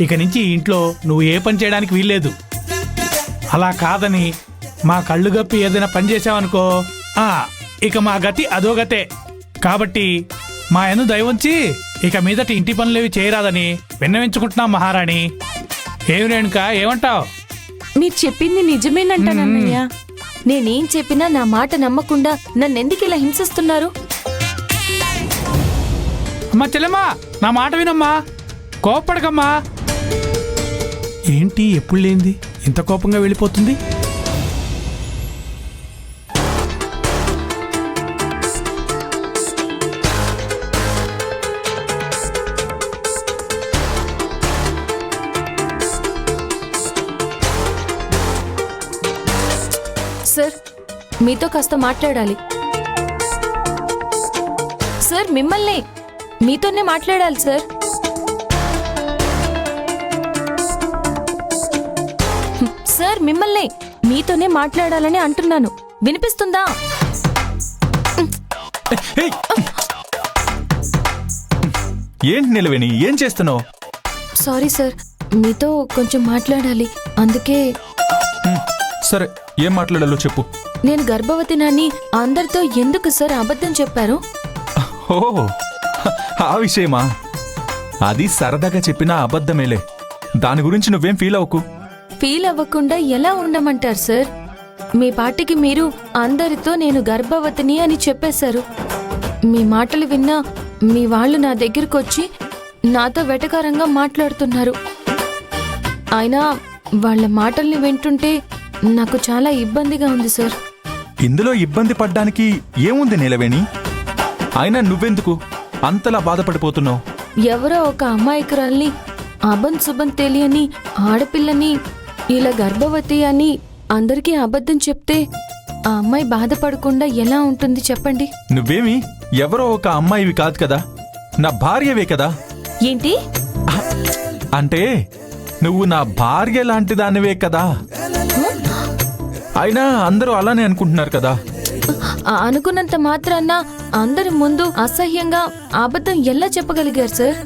ఇక నుంచి ఈ ఇంట్లో నువ్వు ఏ పని చేయడానికి వీల్లేదు. అలా కాదని మా కళ్ళు గప్పి ఏదైనా పని చేసావనుకో ఇక మా గతి అదో గతే. కాబట్టి మా ఎను దయవుంచి ఇక మీదట ఇంటి పనులేవి చేయరాదని విన్నవించుకుంటున్నాం మహారాణి. ఏమి రేణుకా, ఏమంటావు? మీరు చెప్పింది నిజమేనంటానన్నయ్య. నేనేం చెప్పినా నా మాట నమ్మకుండా నన్నెందుకు ఇలా హింసిస్తున్నారు? అమ్మా చెల్లెమ్మా, నా మాట వినమ్మా, కోపడకమ్మా. ఏంటి ఎప్పుడు లేంది ఇంత కోపంగా వెళ్ళిపోతుంది? సార్, మీతో కాస్త మాట్లాడాలి. సార్, మిమ్మల్ని మీతోనే మాట్లాడాలి సార్. సార్, మిమ్మల్ని మీతోనే మాట్లాడాలని అంటున్నాను. వినిపిస్తుందా? ఏంటి నిలవేణి, ఏం చేస్తున్నావు? సారీ సార్, మీతో కొంచెం మాట్లాడాలి, అందుకే. సరే, ఏం మాట్లాడాలో చెప్పు. నేను గర్భవతినని అందరితో ఎందుకు సార్ అబద్ధం చెప్పారు? ఓ, ఆ విషయమా? అది సరదాగా చెప్పిన అబద్ధమేలే. దాని గురించి నువ్వేం ఫీల్ అవ్వకు. ఫీల్ అవ్వకుండా ఎలా ఉండమంటారు సార్? మీ పాటికి మీరు అందరితో నేను గర్భవతిని అని చెప్పేశారు. మీ మాటలు విన్నా మీ వాళ్ళు నా దగ్గరకు వచ్చి నాతో వెటకారంగా మాట్లాడుతున్నారు. అయినా వాళ్ళ మాటల్ని వింటుంటే నాకు చాలా ఇబ్బందిగా ఉంది సార్. ఇందులో ఇబ్బంది పడ్డానికి ఏముంది నిలవేణి? అయినా నువ్వెందుకు అంతలా బాధపడిపోతున్నావు? ఎవరో ఒక అమాయకురాల్ని, అబన్ శుభం తెలియని ఆడపిల్లని ఇలా గర్భవతి అని అందరికీ అబద్ధం చెప్తే ఆ అమ్మాయి బాధపడకుండా ఎలా ఉంటుంది చెప్పండి? నువ్వేమి ఎవరో ఒక అమ్మాయివి కాదు కదా, నా భార్యవే కదా. ఏంటి అంటే నువ్వు నా భార్య లాంటి దానివే కదా. అయినా అందరూ అలానే అనుకుంటున్నారు కదా. అనుకున్నంత మాత్రాన అందరి ముందు అసహ్యంగా అబద్ధం ఎలా చెప్పగలిగారు సార్?